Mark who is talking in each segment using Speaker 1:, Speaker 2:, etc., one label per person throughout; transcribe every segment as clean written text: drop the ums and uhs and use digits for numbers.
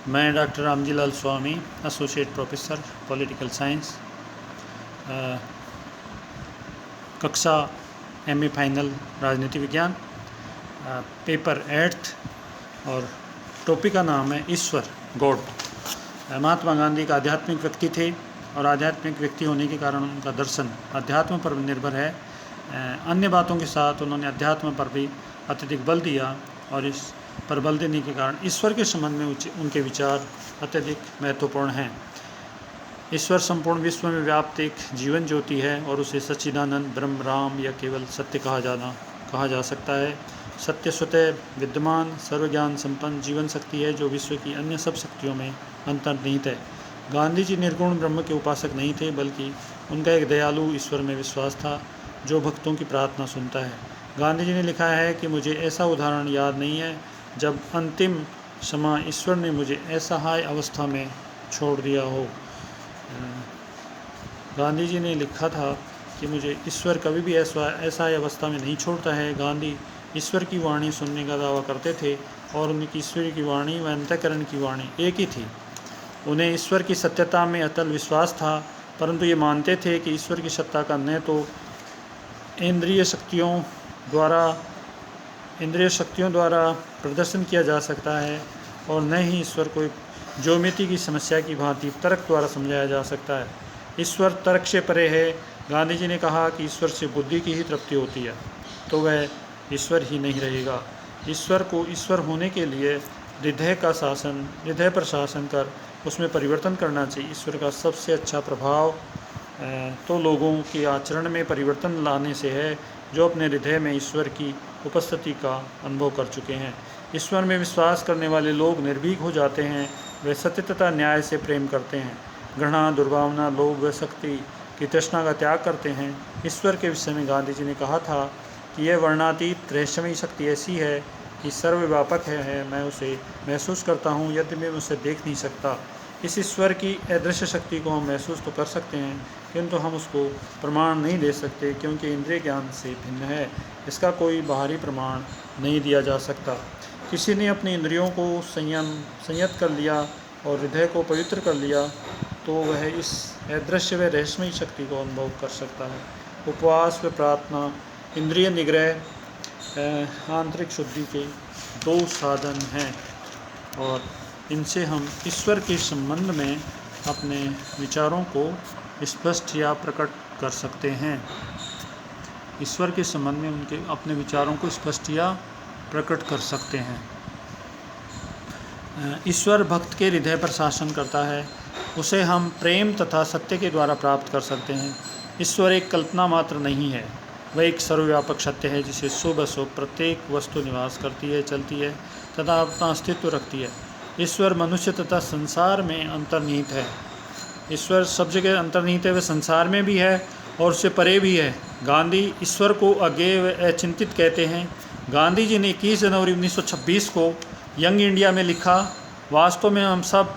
Speaker 1: मैं डॉक्टर रामजीलाल स्वामी, associate professor political science, कक्षा MA final राजनीति विज्ञान, पेपर 8th, और टॉपिक का नाम है ईश्वर, गॉड। महात्मा गांधी एक आध्यात्मिक व्यक्ति थे और आध्यात्मिक व्यक्ति होने के कारण उनका दर्शन अध्यात्म पर निर्भर है। अन्य बातों के साथ उन्होंने अध्यात्म पर भी अत्यधिक बल दिया और इस पर बल देने के कारण ईश्वर के संबंध में उनके विचार अत्यधिक महत्वपूर्ण हैं। ईश्वर संपूर्ण विश्व में व्याप्त एक जीवन ज्योति है और उसे सच्चिदानंद, ब्रह्म, राम या केवल सत्य कहा जा सकता है। सत्य स्वतः विद्यमान, सर्वज्ञान संपन्न जीवन शक्ति है जो विश्व की अन्य सब शक्तियों में अंतर्निहित है। गांधी जी निर्गुण ब्रह्म के उपासक नहीं थे, बल्कि उनका एक दयालु ईश्वर में विश्वास था जो भक्तों की प्रार्थना सुनता है। गांधी जी ने लिखा है कि मुझे ऐसा उदाहरण याद नहीं है जब अंतिम समय ईश्वर ने मुझे असहाय अवस्था में छोड़ दिया हो। गांधी जी ने लिखा था कि मुझे ईश्वर कभी भी असहाय अवस्था में नहीं छोड़ता है। गांधी ईश्वर की वाणी सुनने का दावा करते थे और उनकी ईश्वर की वाणी व अंतःकरण की वाणी एक ही थी। उन्हें ईश्वर की सत्यता में अटल विश्वास था, परंतु ये मानते थे कि ईश्वर की सत्ता का न तो इंद्रिय शक्तियों द्वारा प्रदर्शन किया जा सकता है और न ही ईश्वर को ज्योमेट्री की समस्या की भांति तर्क द्वारा समझाया जा सकता है। ईश्वर तर्क से परे है। गांधी जी ने कहा कि ईश्वर से बुद्धि की ही तृप्ति होती है, तो वह ईश्वर ही नहीं रहेगा। ईश्वर को ईश्वर होने के लिए हृदय पर शासन कर उसमें परिवर्तन करना चाहिए। ईश्वर का सबसे अच्छा प्रभाव तो लोगों के आचरण में परिवर्तन लाने से है जो अपने हृदय में ईश्वर की उपस्थिति का अनुभव कर चुके हैं। ईश्वर में विश्वास करने वाले लोग निर्भीक हो जाते हैं। वे सत्य तथा न्याय से प्रेम करते हैं, घृणा, दुर्भावना, लोभ व शक्ति की तृष्णा का त्याग करते हैं। ईश्वर के विषय में गांधी जी ने कहा था कि यह वर्णातीत रहस्यमयी शक्ति ऐसी है कि सर्वव्यापक है। मैं उसे महसूस करता हूँ यद्यपि मैं उसे देख नहीं सकता। इस ईश्वर की अदृश्य शक्ति को हम महसूस तो कर सकते हैं, किंतु हम उसको प्रमाण नहीं दे सकते, क्योंकि इंद्रिय ज्ञान से भिन्न है। इसका कोई बाहरी प्रमाण नहीं दिया जा सकता। किसी ने अपनी इंद्रियों को संयत कर लिया और हृदय को पवित्र कर लिया तो वह इस अदृश्य व रहस्यमयी शक्ति को अनुभव कर सकता है। उपवास व प्रार्थना, इंद्रिय निग्रह, आंतरिक शुद्धि के 2 साधन हैं और इनसे हम ईश्वर के संबंध में अपने विचारों को स्पष्ट या प्रकट कर सकते हैं। ईश्वर के संबंध में उनके अपने विचारों को स्पष्ट या प्रकट कर सकते हैं। ईश्वर भक्त के हृदय पर शासन करता है। उसे हम प्रेम तथा सत्य के द्वारा प्राप्त कर सकते हैं। ईश्वर एक कल्पना मात्र नहीं है, वह एक सर्वव्यापक सत्य है जिसे शुभ अशुभ प्रत्येक वस्तु निवास करती है, चलती है तथा अपना अस्तित्व रखती है। ईश्वर मनुष्य तथा संसार में अंतर्निहित है। ईश्वर सब जगह अंतर्निहित है, वह संसार में भी है और उससे परे भी है। गांधी ईश्वर को अज्ञेय व अचिंतित कहते हैं। गांधी जी ने 21 जनवरी 1926 को यंग इंडिया में लिखा, वास्तव में हम सब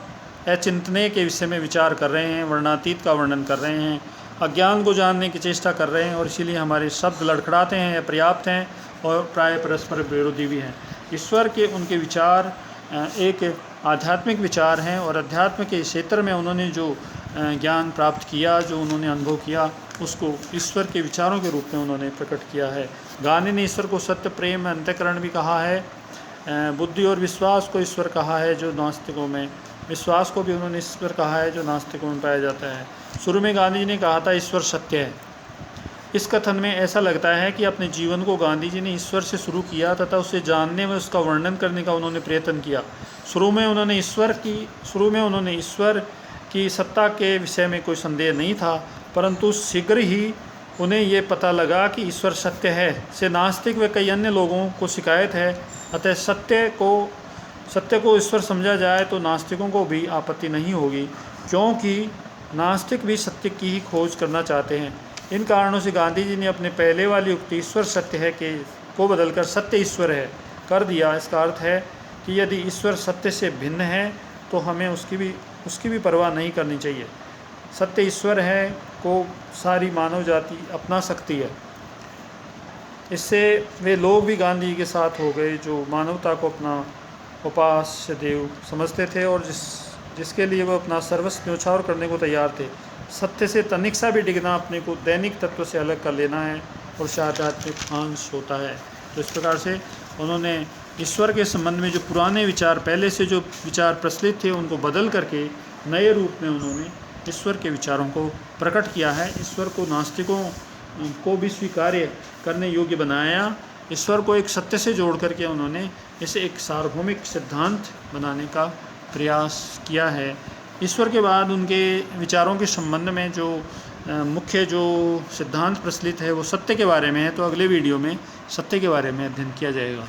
Speaker 1: अचिंतनीय के विषय में विचार कर रहे हैं, वर्णातीत का वर्णन कर रहे हैं, अज्ञान को जानने की चेष्टा कर रहे हैं और इसीलिए हमारे शब्द लड़खड़ाते हैं, अपर्याप्त हैं और प्राय परस्पर विरोधी भी हैं। ईश्वर के उनके विचार एक आध्यात्मिक विचार हैं और अध्यात्म के क्षेत्र में उन्होंने जो ज्ञान प्राप्त किया, जो उन्होंने अनुभव किया, उसको ईश्वर के विचारों के रूप में उन्होंने प्रकट किया है। गांधी ने ईश्वर को सत्य, प्रेम, अंतःकरण भी कहा है। बुद्धि और विश्वास को ईश्वर कहा है जो नास्तिकों में, विश्वास को भी उन्होंने ईश्वर कहा है जो नास्तिकों में पाया जाता है। शुरू में गांधी जी ने कहा था ईश्वर सत्य है। इस कथन में ऐसा लगता है कि अपने जीवन को गांधी जी ने ईश्वर से शुरू किया तथा उसे जानने में उसका वर्णन करने का उन्होंने प्रयत्न किया। शुरू में उन्होंने ईश्वर की सत्ता के विषय में कोई संदेह नहीं था, परंतु शीघ्र ही उन्हें ये पता लगा कि ईश्वर सत्य है। से नास्तिक व कई अन्य लोगों को शिकायत है। अतः सत्य को ईश्वर समझा जाए तो नास्तिकों को भी आपत्ति नहीं होगी, क्योंकि नास्तिक भी सत्य की ही खोज करना चाहते हैं। इन कारणों से गांधी जी ने अपने पहले वाली उक्ति ईश्वर सत्य है को बदलकर सत्य ईश्वर है कर दिया। इसका अर्थ है कि यदि ईश्वर सत्य से भिन्न है तो हमें उसकी भी परवाह नहीं करनी चाहिए। सत्य ईश्वर है को सारी मानव जाति अपना सकती है। इससे वे लोग भी गांधी जी के साथ हो गए जो मानवता को अपना उपास्य देव समझते थे और जिसके लिए वो अपना सर्वस्व न्यौछावर करने को तैयार थे। सत्य से तनिक सा भी डिगना अपने को दैनिक तत्व से अलग कर लेना है और आध्यात्मिक अंश होता है। तो इस प्रकार से उन्होंने ईश्वर के संबंध में जो पुराने विचार, पहले से जो विचार प्रचलित थे, उनको बदल करके नए रूप में उन्होंने ईश्वर के विचारों को प्रकट किया है। ईश्वर को नास्तिकों को भी स्वीकार्य करने योग्य बनाया। ईश्वर को एक सत्य से जोड़ करके उन्होंने इसे एक सार्वभौमिक सिद्धांत बनाने का प्रयास किया है। ईश्वर के बाद उनके विचारों के संबंध में जो मुख्य जो सिद्धांत प्रचलित है वो सत्य के बारे में है। तो अगले वीडियो में सत्य के बारे में अध्ययन किया जाएगा।